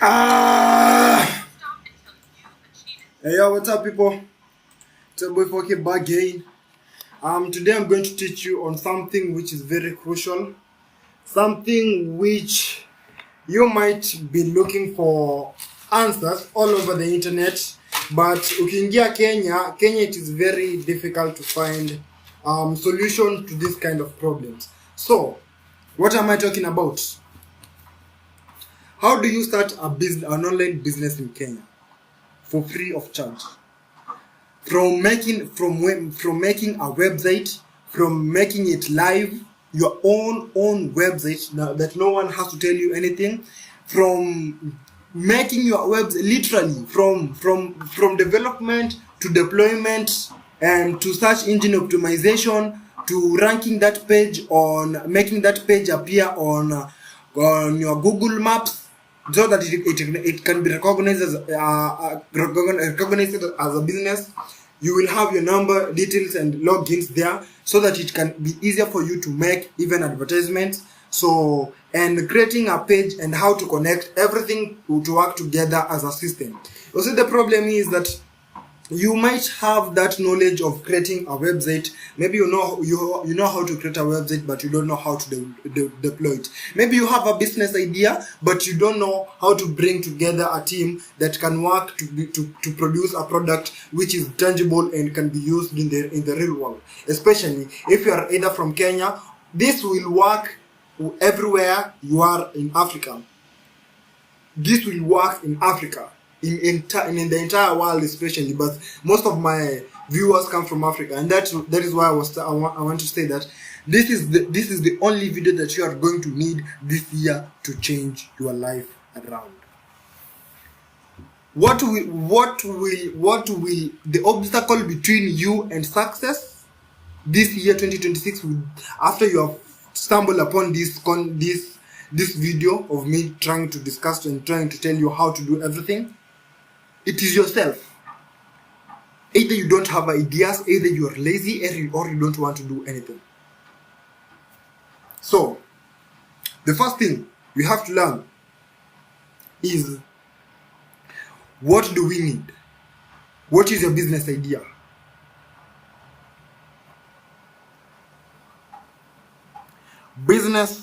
Ah! Hey, yo, what's up, people? It's your boy Foki back again. Today I'm going to teach you on something which is very crucial, something which you might be looking for answers all over the internet, but ukiingia Kenya, it is very difficult to find solution to this kind of problems. So, what am I talking about? How do you start an online business in Kenya for free of charge? From making a website, from making it live, your own website that no one has to tell you anything, from making your website literally from development to deployment and to search engine optimization to ranking that page on making that page appear on your Google Maps so that it can be recognized as a business. You will have your number, details, and logins there so that it can be easier for you to make even advertisements. So, and creating a page and how to connect everything to work together as a system. You see, the problem is that you might have that knowledge of creating a website. Maybe you know how to create a website, but you don't know how to deploy it. Maybe you have a business idea, but you don't know how to bring together a team that can work to produce a product which is tangible and can be used in the real world. Especially if you are either from Kenya, this will work everywhere you are in Africa. This will work in Africa. In the entire world, especially, but most of my viewers come from Africa, and that is why I want to say that this is the only video that you are going to need this year to change your life around. What will the obstacle between you and success this year 2026 after you have stumbled upon this video of me trying to discuss and trying to tell you how to do everything? It is yourself. Either you don't have ideas, either you are lazy, or you don't want to do anything. So, the first thing you have to learn is, what do we need? What is your business idea? Business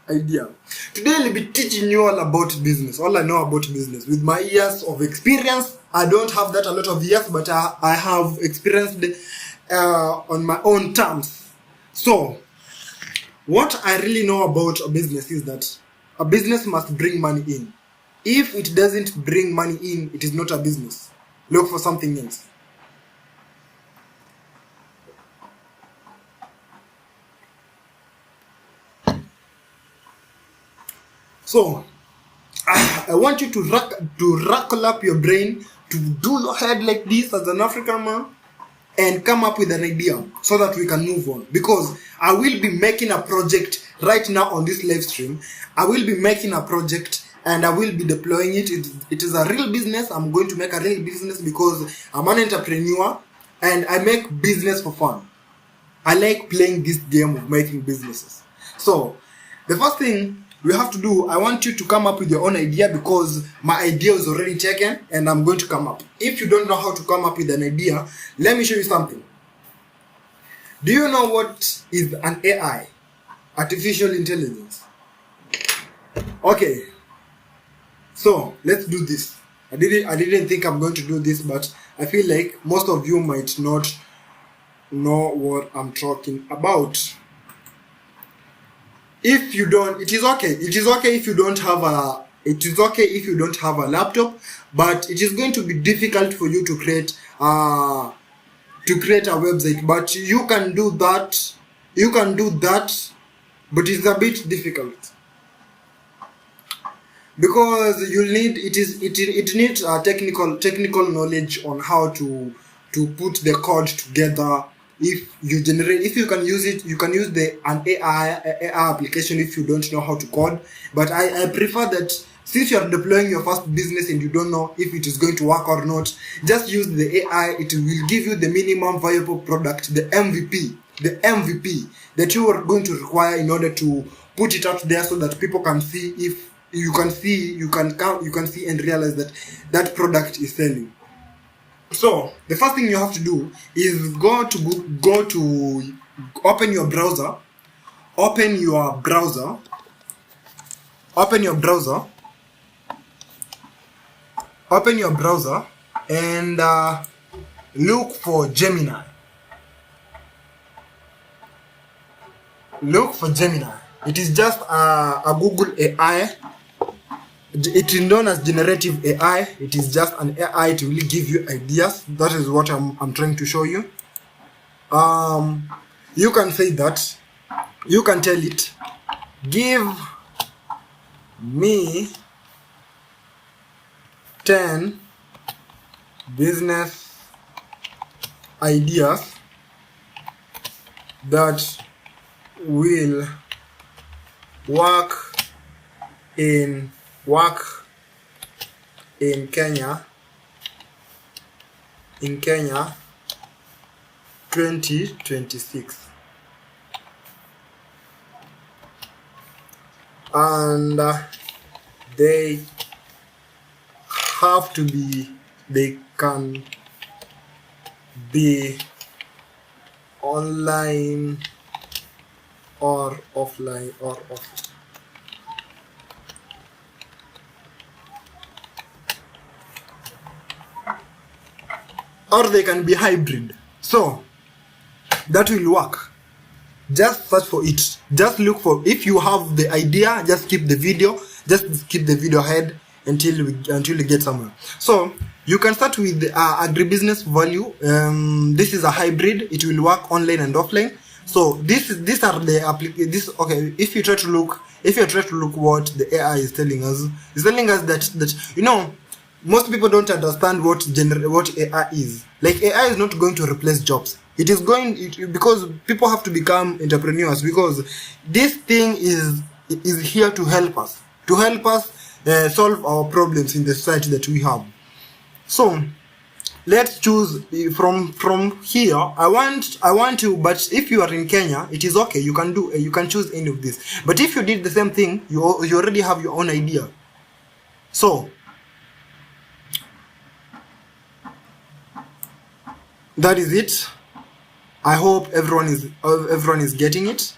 idea. Today I'll be teaching you all about business. All I know about business. With my years of experience, I don't have that a lot of years, but I have experienced on my own terms. So, what I really know about a business is that a business must bring money in. If it doesn't bring money in, it is not a business. Look for something else. So, I want you to rackle up your brain, to do your head like this as an African man, and come up with an idea so that we can move on. Because I will be making a project right now on this live stream. I will be making a project and I will be deploying it. It is a real business. I'm going to make a real business because I'm an entrepreneur and I make business for fun. I like playing this game of making businesses. So, the first thing you have to do, I want you to come up with your own idea because my idea is already taken and I'm going to come up. If you don't know how to come up with an idea, let me show you something. Do you know what is an AI? Artificial intelligence. Okay. So, let's do this. I didn't think I'm going to do this, but I feel like most of you might not know what I'm talking about. If you don't, it is okay. It is okay if you don't have a laptop, but it is going to be difficult for you to create a website. But you can do that. You can do that, but it's a bit difficult because it needs a technical knowledge on how to put the code together. If you can use it, you can use an AI application if you don't know how to code. But I prefer that since you are deploying your first business and you don't know if it is going to work or not, just use the AI. It will give you the minimum viable product, the MVP that you are going to require in order to put it out there so that people can see, if you can see, you can count, you can see and realize that that product is selling. So the first thing you have to do is go to open your browser, open your browser, and look for Gemini. Look for Gemini. It is just a Google AI. It is known as generative AI. It is just an AI to really give you ideas. That is what I'm trying to show you. You can say that. You can tell it, give me 10 business ideas that will work in Kenya 2026. And they have to be, they can be online or offline or they can be hybrid. So that will work. Just search for it. Just look for, if you have the idea, just keep the video. Just keep the video ahead until you get somewhere. So you can start with agribusiness value. This is a hybrid. It will work online and offline. So these are the okay. If you try to look what the AI is telling us, it's telling us that most people don't understand what AI is. Like, AI is not going to replace jobs. It is because people have to become entrepreneurs, because this thing is here to help us solve our problems in the society that we have. So let's choose from here. I want to, but if you are in Kenya, it is okay. You can choose any of this. But if you did the same thing, you already have your own idea. So that is it. I hope everyone is getting it.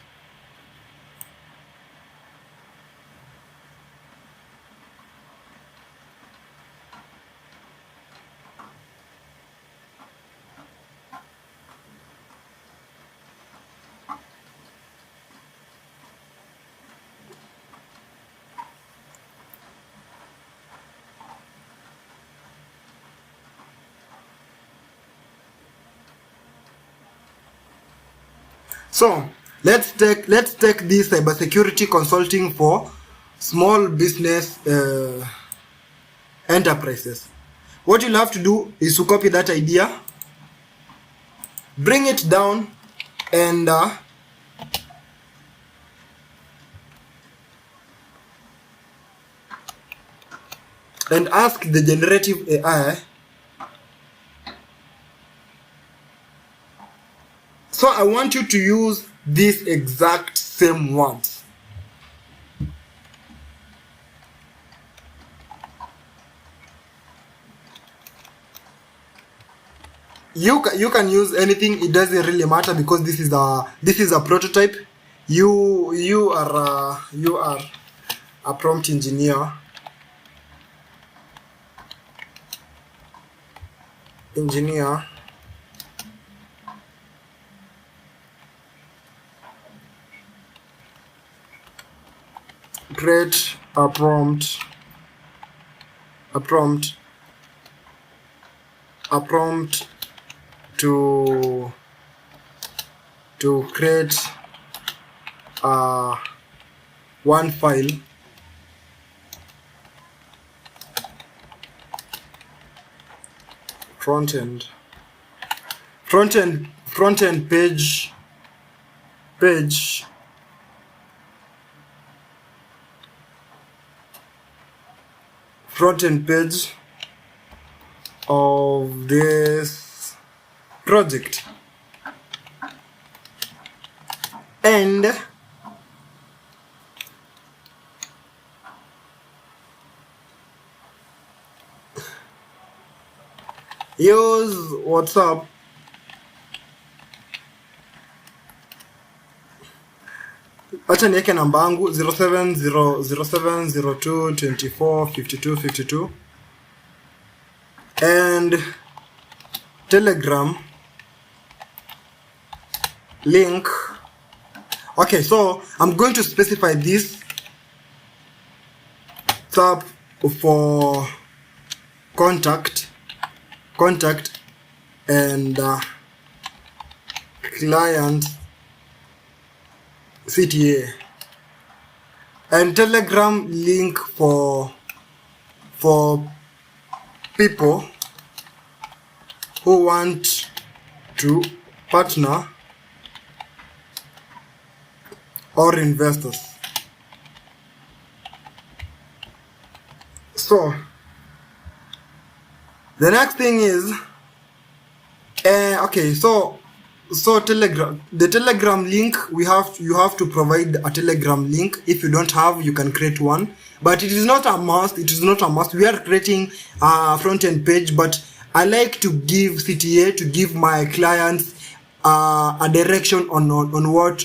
So let's take this cybersecurity consulting for small business enterprises. What you'll have to do is to copy that idea, bring it down, and ask the generative AI. So I want you to use these exact same words. You can use anything. It doesn't really matter, because this is a prototype. You are a prompt engineer. Create a prompt to create one file front end page front-end page of this project, and use WhatsApp. Acha niweke namba yangu 0702245252 and Telegram link. Okay, so I'm going to specify this tab for contact and client CTA, and Telegram link for people who want to partner or investors. So the next thing is okay, so Telegram, the Telegram link, you have to provide a Telegram link. If you don't have, you can create one, but it is not a must. We are creating a front-end page, but I like to give CTA, to give my clients a direction on what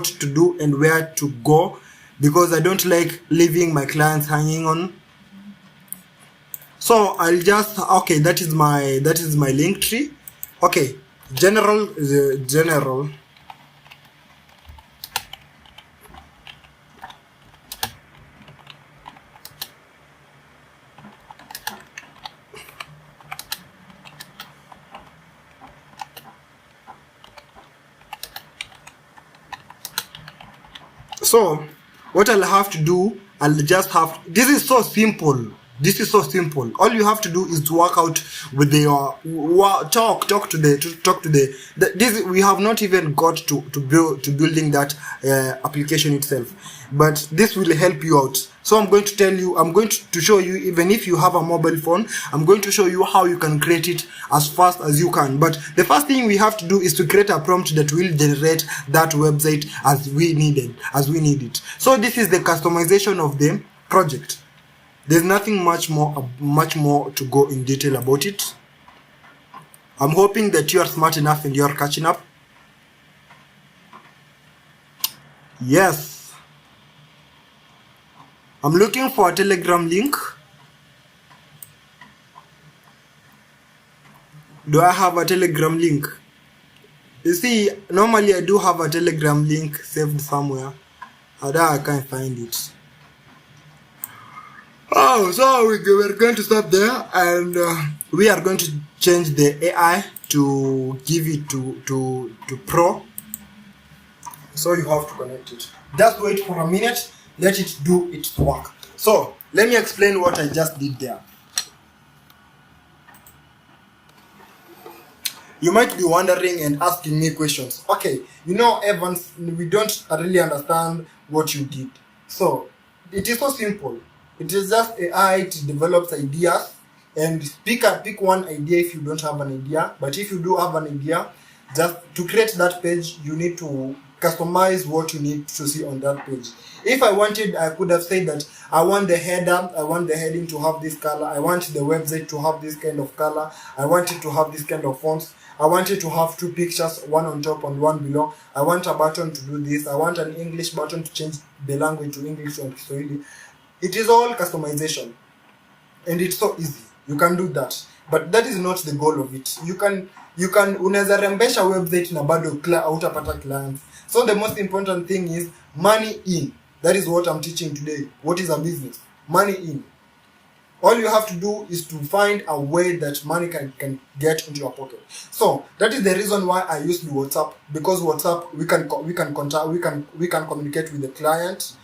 to do and where to go, because I don't like leaving my clients hanging on. So I'll just, okay, that is my link tree. Okay, general. So what I'll have to do, this is so simple. All you have to do is to work out with your talk to the this. We have not even got to building that application itself, but this will help you out. So I'm going to show you, even if you have a mobile phone, I'm going to show you how you can create it as fast as you can. But the first thing we have to do is to create a prompt that will generate that website as we need it. So this is the customization of the project. There's nothing much more to go in detail about it. I'm hoping that you are smart enough and you are catching up. Yes. I'm looking for a Telegram link. Do I have a Telegram link? You see, normally I do have a Telegram link saved somewhere. I can't find it. Oh, so we're going to stop there, and we are going to change the AI to give it to Pro. So you have to connect it. Just wait for a minute, let it do its work. So let me explain what I just did there. You might be wondering and asking me questions. Okay, Evans, we don't really understand what you did. So it is so simple. It is just AI. It develops ideas, and pick one idea if you don't have an idea. But if you do have an idea, just to create that page, you need to customize what you need to see on that page. If I wanted, I could have said that I want the header, I want the heading to have this color, I want the website to have this kind of color, I want it to have this kind of fonts, I want it to have two pictures, one on top and one below, I want a button to do this, I want an English button to change the language to English or Kiswahili. It is all customization, and it's so easy. You can do that, but that is not the goal of it. You can unaweza rembesha website na bado hautapata clients. So the most important thing is money in. That is what I'm teaching today. What is a business? Money in. All you have to do is to find a way that money can get into your pocket. So that is the reason why I use the WhatsApp, because WhatsApp we can communicate with the client.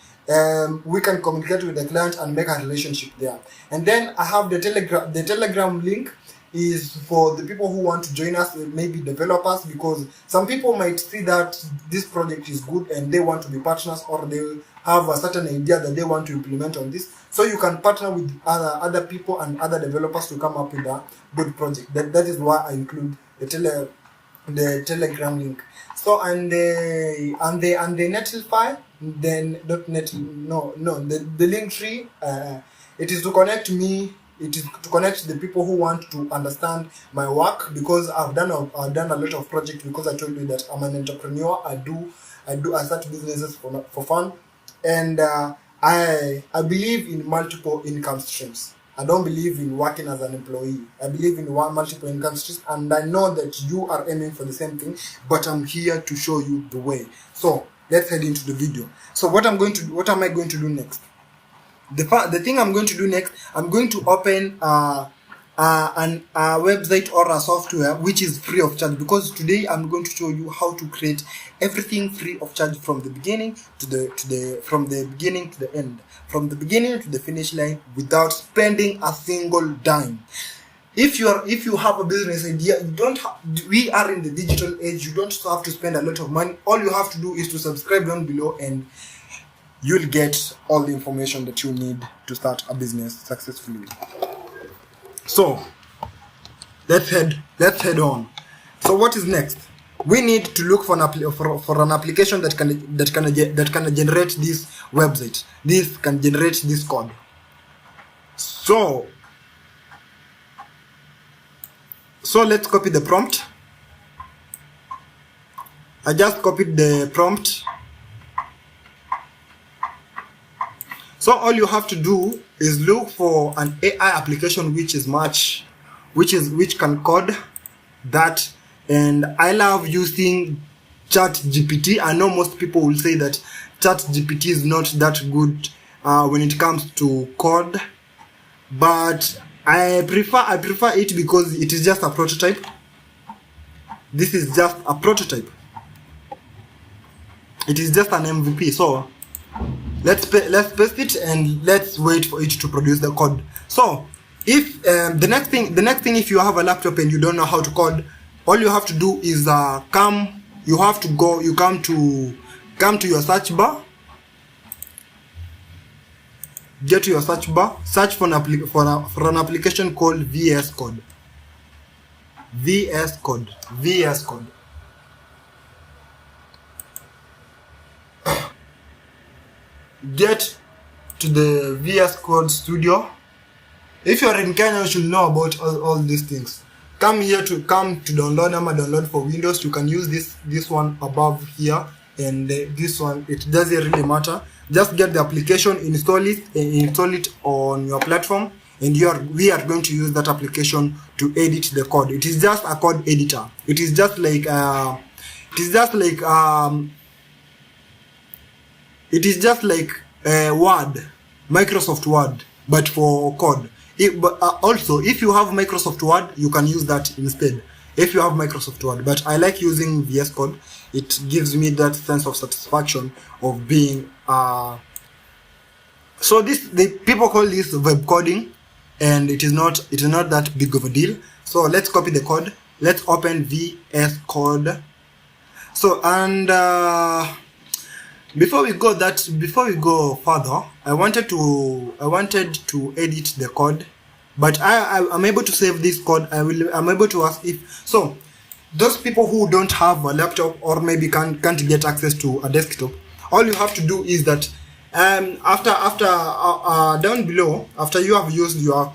We can communicate with the client and make a relationship there. And then I have the Telegram. The Telegram link is for the people who want to join us, maybe developers, because some people might see that this project is good and they want to be partners, or they have a certain idea that they want to implement on this. So you can partner with other people and other developers to come up with a good project. That is why I include the Telegram link. So and the Netlify, then the link tree. It is to connect me it is to connect the people who want to understand my work, because I've done a lot of projects, because I told you that I'm an entrepreneur. I start businesses for fun, and I believe in multiple income streams. I don't believe in working as an employee. I believe in multiple income streams, and I know that you are aiming for the same thing, but I'm here to show you the way. So let's head into the video. So what am I going to do next? The thing I'm going to do next, I'm going to open a website or a software which is free of charge, because today I'm going to show you how to create everything free of charge from the beginning to the beginning to the end, from the beginning to the finish line, without spending a single dime. If you have a business idea, we are in the digital age. You don't have to spend a lot of money. All you have to do is to subscribe down below, and you'll get all the information that you need to start a business successfully. So let's head on. So what is next? We need to look for an application that can generate this website. This can generate this code. So let's copy the prompt. I just copied the prompt. So all you have to do is look for an AI application which can code that. And I love using ChatGPT. I know most people will say that ChatGPT is not that good when it comes to code, but I prefer it because it is just a prototype. This is just a prototype. It is just an MVP. So let's paste it and let's wait for it to produce the code. So if the next thing, if you have a laptop and you don't know how to code, all you have to do is come to your search bar. Get to your search bar, search for an application called VS Code. VS Code. Get to the VS Code studio. If you're in Kenya, you should know about all these things. Come to download for Windows. You can use this one above here, and this one, it doesn't really matter. Just get the application, install it on your platform, and we are going to use that application to edit the code. It is just a code editor. It is just like Word, Microsoft Word, but for code. Also, if you have Microsoft Word, you can use that instead. If you have Microsoft Word, but I like using VS Code. It gives me that sense of satisfaction of being. So people call this web coding, and it is not that big of a deal. So let's copy the code. Let's open VS Code. So before we go further, I wanted to edit the code, but I'm able to save this code. I'm able to ask if so. Those people who don't have a laptop or maybe can't get access to a desktop, all you have to do is that after down below, after you have used your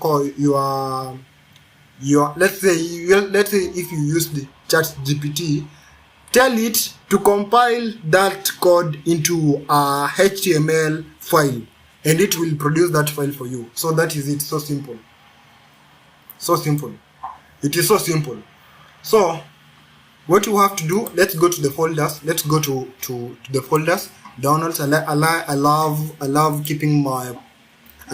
let's say if you use the ChatGPT, tell it to compile that code into a HTML file, and it will produce that file for you. So that is it. So simple. It is so simple. So what you have to do, let's go to the folders. Let's go to the folders. Downloads. I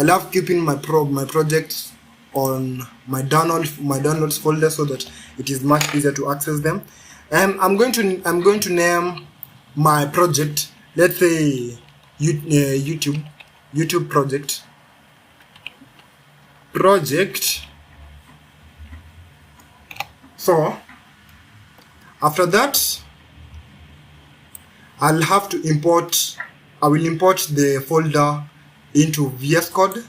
love keeping my projects on my downloads folder, so that it is much easier to access them. I'm going to name my project, let's say YouTube project. So after that, I will import the folder into VS Code.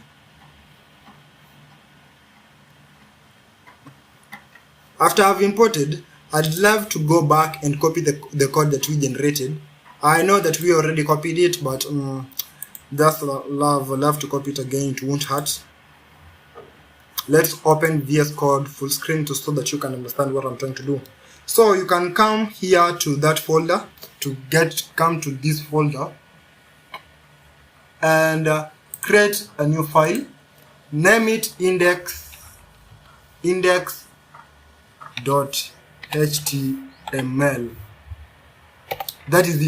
After I've imported, I'd love to go back and copy the code that we generated. I know that we already copied it, but just love to copy it again. It won't hurt. let's open VS Code full screen so that you can understand what I'm trying to do. So you can come here to that folder come to this folder and create a new file. Name it index.html. That is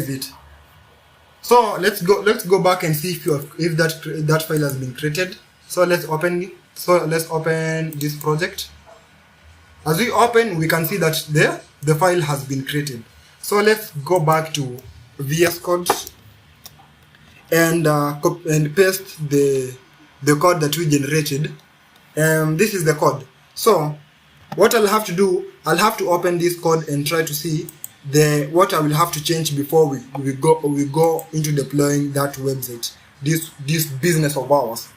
it. So let's go back and see if that file has been created. So let's open this project. As we open, we can see that the file has been created. So let's go back to VS Code and paste the code that we generated. This is the code. So what I'll have to do, I'll have to open this code and try to see what I will have to change before we go into deploying that website, this business of ours.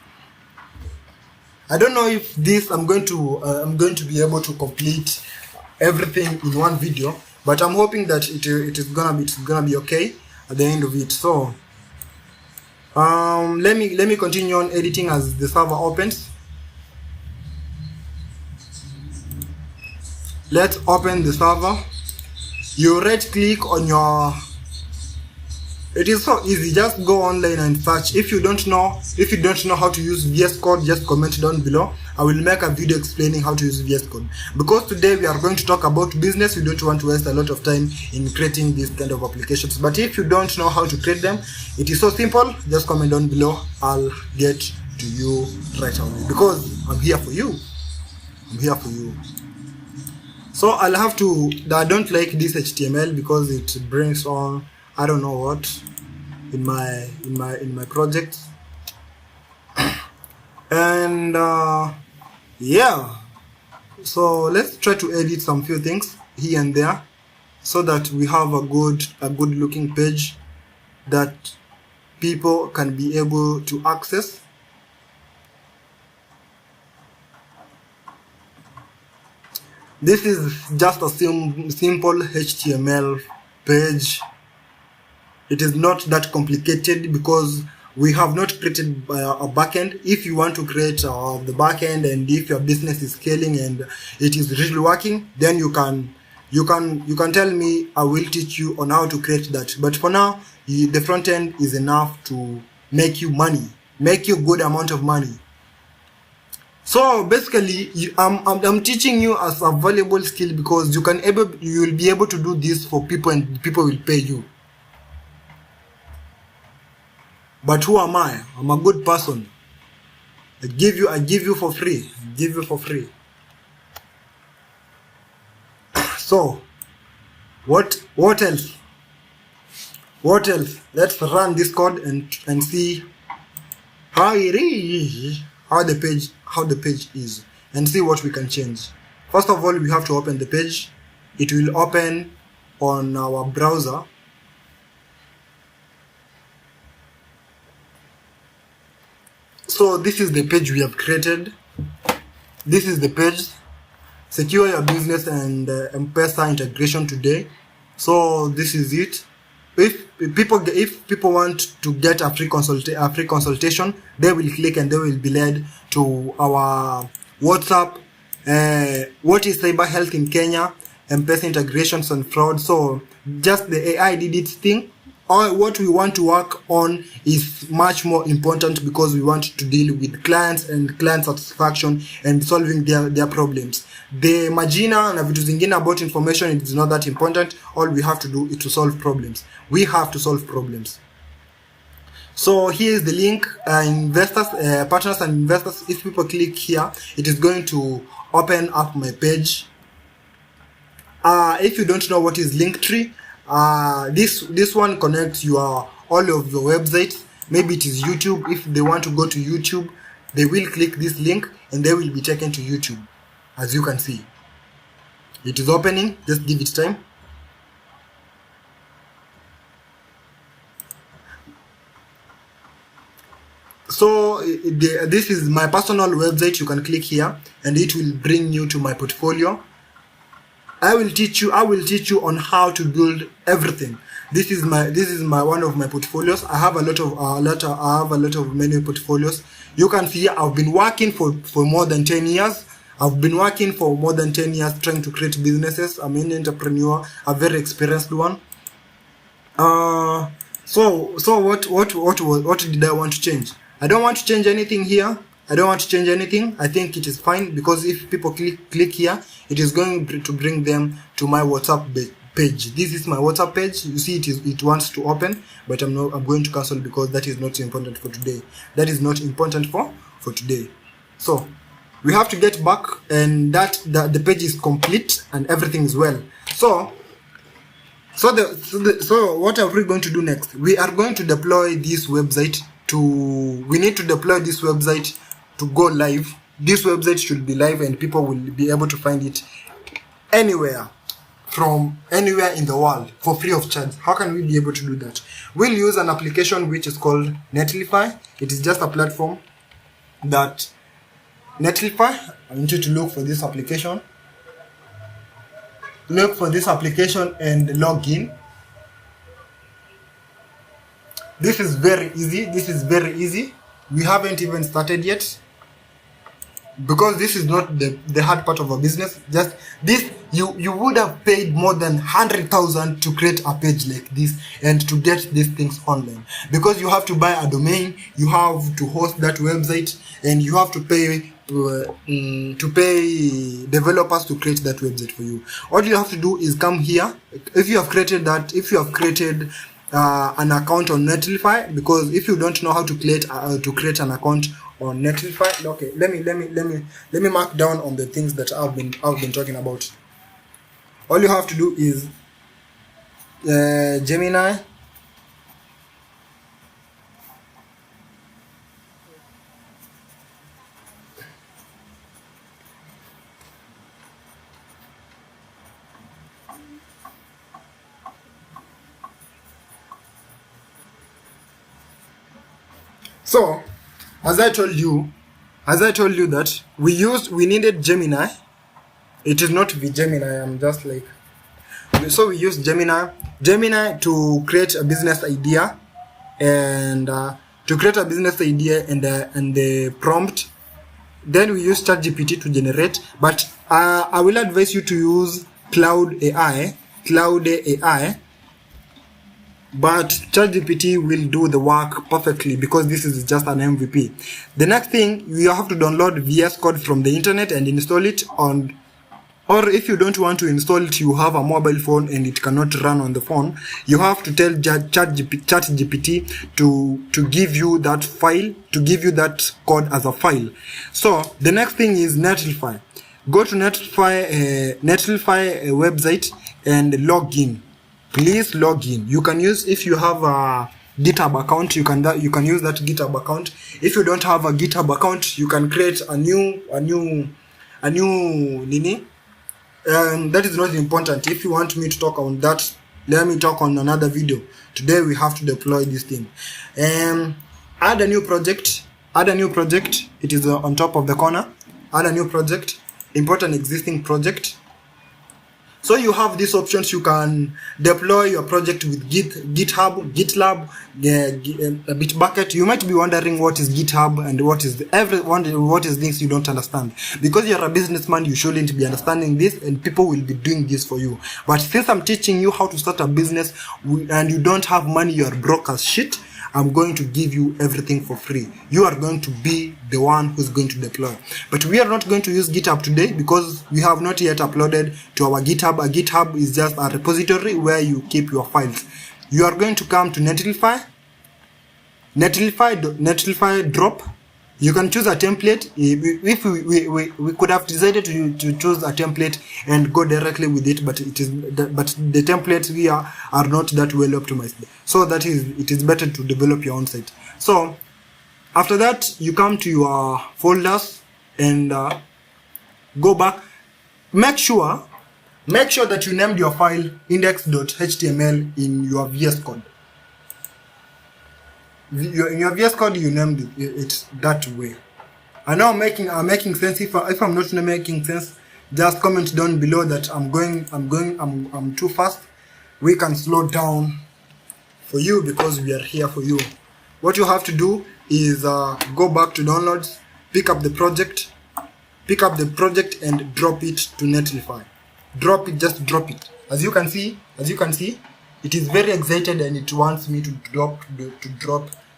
I don't know if I'm going to be able to complete everything in one video, but I'm hoping that it's gonna be okay at the end of it. So let me continue on editing as the server opens. Let's open the server. You right click on your, it is so easy, just go online and search. If you don't know how to use VS Code, just comment down below. I will make a video explaining how to use VS Code. Because today we are going to talk about business, we don't want to waste a lot of time in creating these kind of applications. But if you don't know how to create them, it is so simple. Just comment down below. I'll get to you right away because I'm here for you. So I don't like this HTML because it brings on I don't know what in my project. And yeah, so let's try to edit some few things here and there so that we have a good looking page that people can be able to access. This is just a simple HTML page. It is not that complicated because we have not created a backend. If you want to create the backend, and if your business is scaling and it is really working, then you can tell me. I will teach you on how to create that. But for now, the front end is enough to make you good amount of money. So basically, I'm teaching you as a valuable skill because you will be able to do this for people and people will pay you. But who am I? I'm a good person. I give you for free. So what else? Let's run this code and see how it is. How the page is, and see what we can change. First of all, we have to open the page. It will open on our browser. So this is the page we have created. This is the page. Secure your business and M-Pesa integration today. So this is it. If people want to get a free consultation, they will click and they will be led to our WhatsApp. What is cyber health in Kenya? M-Pesa integrations and fraud. So just the AI did its thing. What we want to work on is much more important because we want to deal with clients and client satisfaction and solving their problems. The margina na vitu zingine about information, it is not that important. All we have to do is to solve problems. We have to solve problems. So here is the link, partners and investors. If people click here, it is going to open up my page. If you don't know what is Linktree, this one connects all of your websites. Maybe it is YouTube. If they want to go to YouTube, they will click this link and they will be taken to YouTube. As you can see, it is opening. Just give it time. So this is my personal website. You can click here and it will bring you to my portfolio. I will teach you on how to build everything. This is my one of my portfolios. I have a lot of many portfolios. You can see I've been working for more than 10 years. I've been working for more than 10 years trying to create businesses. I'm an entrepreneur, a very experienced one. So what did I want to change? I don't want to change anything here. I don't want to change anything. I think it is fine, because if people click here, it is going to bring them to my WhatsApp page. This is my WhatsApp page. You see, it wants to open, but I'm going to cancel, because that is not important for today. That is not important for today. So we have to get back, and the page is complete and everything is well. So what are we going to do next? We are going to deploy this website we need to deploy this website to go live. This website should be live, and people will be able to find it anywhere, from anywhere in the world, for free of charge. How can we be able to do that? We'll use an application which is called Netlify. It is just a platform that Netlify. I want you to look for this application. Look for this application and log in. This is very easy. We haven't even started yet, because this is not the hard part of a business. Just this, you would have paid more than 100,000 to create a page like this and to get these things online, because you have to buy a domain, you have to host that website, and you have to pay developers to create that website for you. All you have to do is come here. If you have created an account on Netlify, because if you don't know how to create an account on Netlify, okay, let me mark down on the things that I've been talking about. All you have to do is Gemini. So, as I told you that we needed Gemini. It is not the Gemini. I'm just like, so we used Gemini to create a business idea, and the prompt. Then we use ChatGPT to generate. But I will advise you to use Cloud AI. But ChatGPT will do the work perfectly, because this is just an MVP. The next thing, you have to download VS Code from the internet and install it on, or if you don't want to install it, you have a mobile phone and it cannot run on the phone, you have to tell ChatGPT to give you that file, to give you that code as a file. So the next thing is Netlify. Go to Netlify website and log in. Please log in. You can use, if you have a GitHub account, you can use that GitHub account. If you don't have a GitHub account, you can create a new nini. That is not important. If you want me to talk on that, let me talk on another video. Today we have to deploy this thing. Add a new project. It is on top of the corner. Add a new project. Import an existing project. So you have these options. You can deploy your project with GitHub, GitLab, Bitbucket. You might be wondering what is GitHub and what is things you don't understand. Because you're a businessman, you shouldn't be understanding this, and people will be doing this for you. But since I'm teaching you how to start a business and you don't have money, you're broke as shit, I'm going to give you everything for free. You are going to be the one who's going to deploy. But we are not going to use GitHub today, because we have not yet uploaded to our GitHub. A GitHub is just a repository where you keep your files. You are going to come to Netlify drop. You can choose a template. If we could have decided to choose a template and go directly with it, but the templates here are not that well optimized. So it is better to develop your own site. So after that, you come to your folders and go back. Make sure that you named your file index.html in your VS Code. In your VS Code, you named it that way. I know I'm making sense. If I'm not making sense, just comment down below that I'm too fast. We can slow down for you, because we are here for you. What you have to do is go back to downloads, pick up the project and drop it to Netlify. Drop it, just drop it. As you can see, it is very excited and it wants me to drop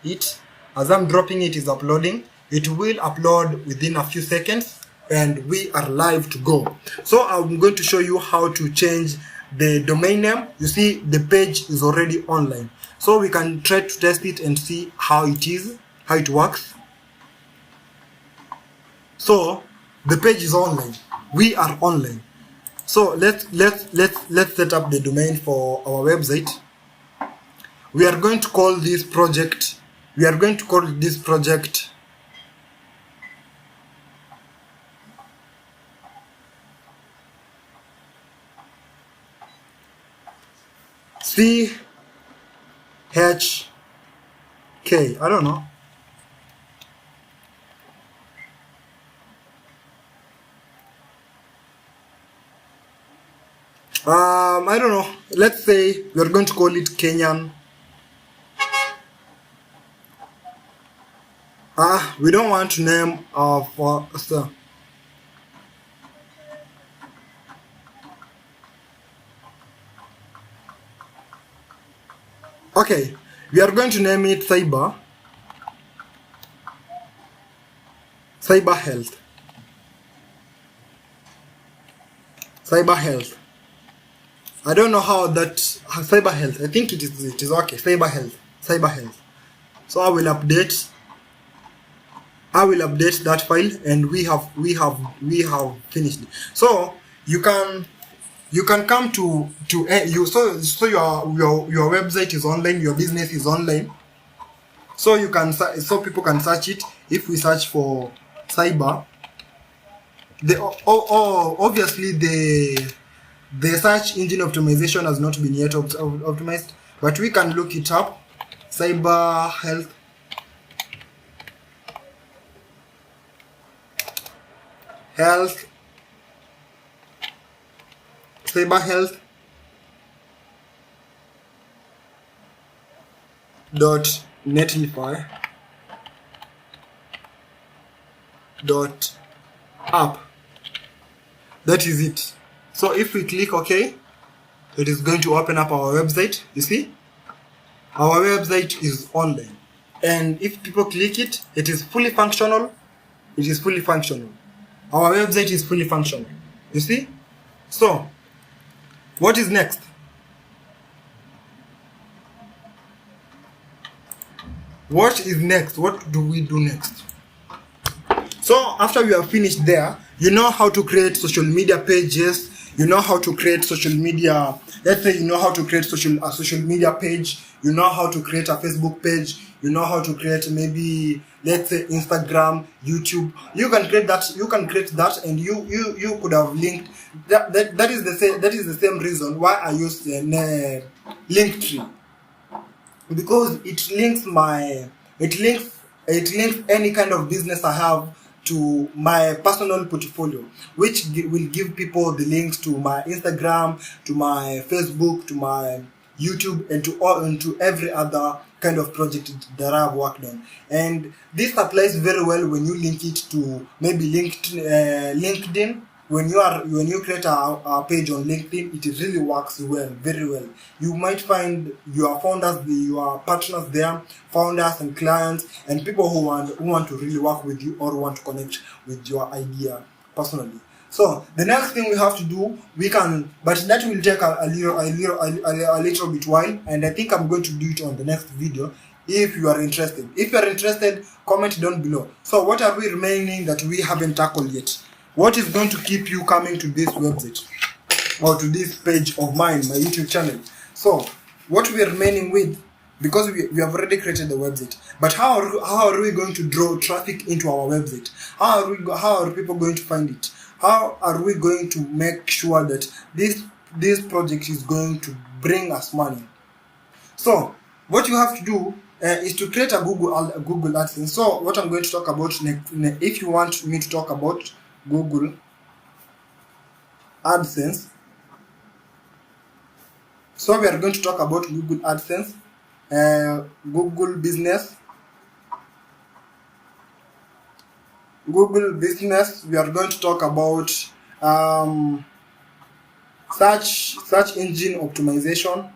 it. As I'm dropping it, is uploading. It will upload within a few seconds and we are live to go. So I'm going to show you how to change the domain name. You see the page is already online. So we can try to test it and see how it works. So the page is online. We are online. So let's set up the domain for our website. We are going to call this project. CHK. I don't know. I don't know. Let's say we are going to call it Kenyan. We don't want to name for okay, we are going to name it cyber health. I don't know how that cyber health. I think it is okay. Cyber health. So I will update that file, and we have finished it. So you can come to you. So your website is online. Your business is online. So people can search it. If we search for cyber, obviously the search engine optimization has not been yet optimized, but we can look it up. Cyber health. Cyber health .netlify .app. That is it. So if we click OK, it is going to open up our website. You see, our website is online, and if people click it, it is fully functional. Our website is fully functional. You see. So what is next? What do we do next? So after we have finished there, you know how to create social media pages. You know how to create social media. Let's say you know how to create a social media page. You know how to create a Facebook page. You know how to create maybe, let's say, Instagram, YouTube. You can create that, and you could have linked. That is the same reason why I use the Linktree, because it links any kind of business I have to my personal portfolio, which will give people the links to my Instagram, to my Facebook, to my YouTube, and to every other kind of project that I've worked on. And this applies very well when you link it to maybe LinkedIn. When you create a page on LinkedIn, it really works very well. You might find your founders, your partners there, founders and clients, and people who want to really work with you or want to connect with your idea personally. So the next thing we have to do, but that will take a little bit while, and I think I'm going to do it on the next video. If you are interested, comment down below. So what are we remaining that we haven't tackled yet? What is going to keep you coming to this website or to this page of mine, my YouTube channel? So what we are remaining with, because we have already created the website, but how are we going to draw traffic into our website? How are people going to find it? How are we going to make sure that this project is going to bring us money? So what you have to do is to create a Google AdSense. So what I'm going to talk about next, if you want me to talk about Google AdSense, so we are going to talk about Google AdSense, Google Business Google business, we are going to talk about search engine optimization.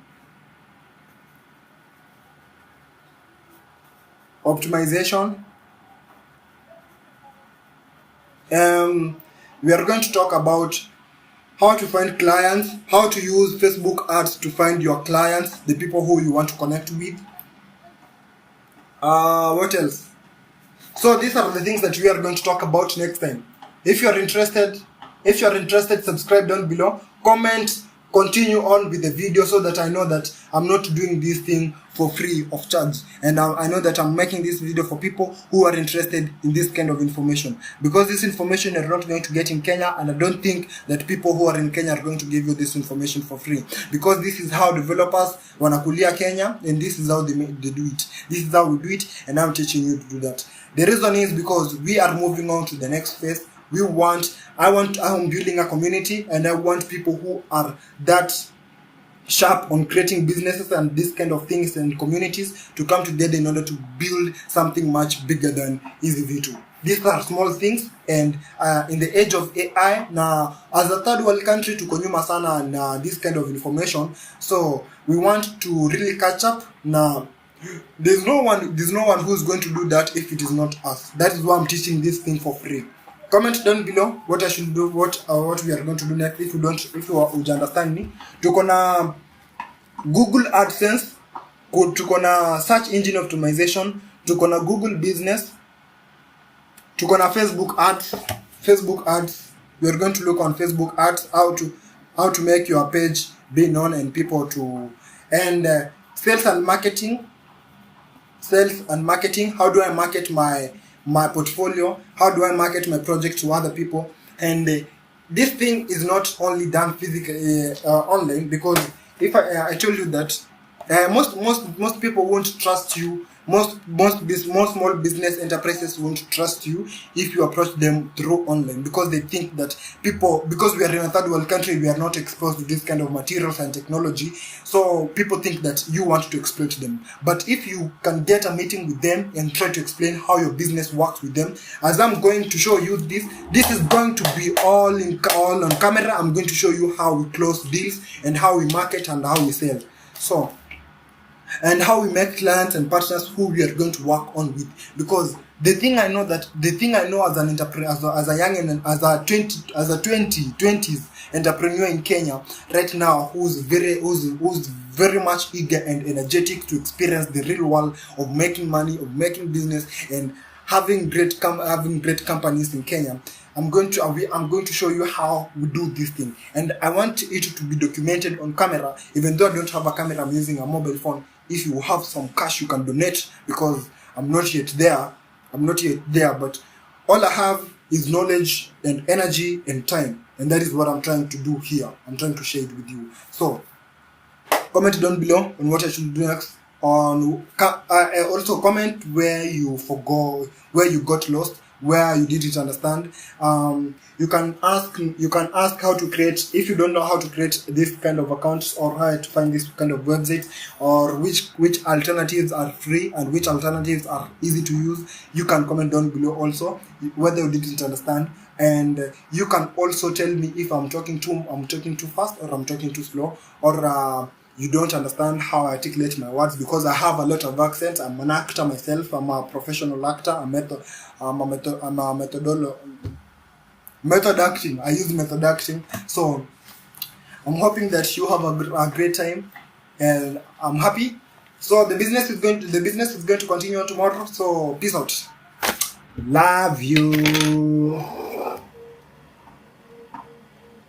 We are going to talk about how to find clients, how to use Facebook ads to find your clients, the people who you want to connect with. What else? So these are the things that we are going to talk about next time. If you are interested, subscribe down below, comment, continue on with the video so that I know that I'm not doing this thing for free of charge, and I know that I'm making this video for people who are interested in this kind of information, because this information you're not going to get in Kenya, and I don't think that people who are in Kenya are going to give you this information for free, because this is how developers wanakulia Kenya, and this is how they do it. This is how we do it, and I'm teaching you to do that. The reason is because we are moving on to the next phase. I'm building a community, and I want people who are that sharp on creating businesses and this kind of things and communities to come together in order to build something much bigger than Easy V2. These are small things, and in the age of AI now, as a third world country, tuko nyuma sana na this kind of information, so we want to really catch up. Now there's no one who's going to do that if it is not us. That is why I'm teaching this thing for free. Comment down below what I should do, what we are going to do next. If you understand me, tuko na Google AdSense, tuko na search engine optimization, tuko na Google business, tuko na Facebook ads. We are going to look on Facebook ads, how to make your page be known and people to, and sales and marketing. How do I market my portfolio? How do I market my project to other people? And this thing is not only done physically online, because if I told you that most people won't trust you. Most small business enterprises won't trust you if you approach them through online, because they think that because we are in a third world country, we are not exposed to this kind of materials and technology, so people think that you want to exploit them. But if you can get a meeting with them and try to explain how your business works with them, as I'm going to show you this is going to be all on camera. I'm going to show you how we close deals and how we market and how we sell, so, and how we make clients and partners who we are going to work on with. Because the thing I know as an entrepreneur, as a young and as a 20s entrepreneur in Kenya right now, who's very much eager and energetic to experience the real world of making money, of making business, and having great companies in Kenya. I'm going to show you how we do this thing, and I want it to be documented on camera. Even though I don't have a camera, I'm using a mobile phone. If you have some cash, you can donate, because I'm not yet there, but all I have is knowledge and energy and time, and that is what I'm trying to do here. I'm trying to share it with you. So comment down below on what I should do next. Also comment where you forgot, where you got lost, where you didn't understand. You can ask how to create, if you don't know how to create this kind of accounts, or how to find this kind of website, or which alternatives are free and which alternatives are easy to use. You can comment down below also whether you didn't understand, and you can also tell me if I'm talking too fast, or I'm talking too slow, or you don't understand how I articulate my words, because I have a lot of accents. I'm an actor myself. I'm a professional actor. I'm a method acting. I use method acting. So I'm hoping that you have a great time, and I'm happy. So the business is going to continue on tomorrow. So peace out. Love you.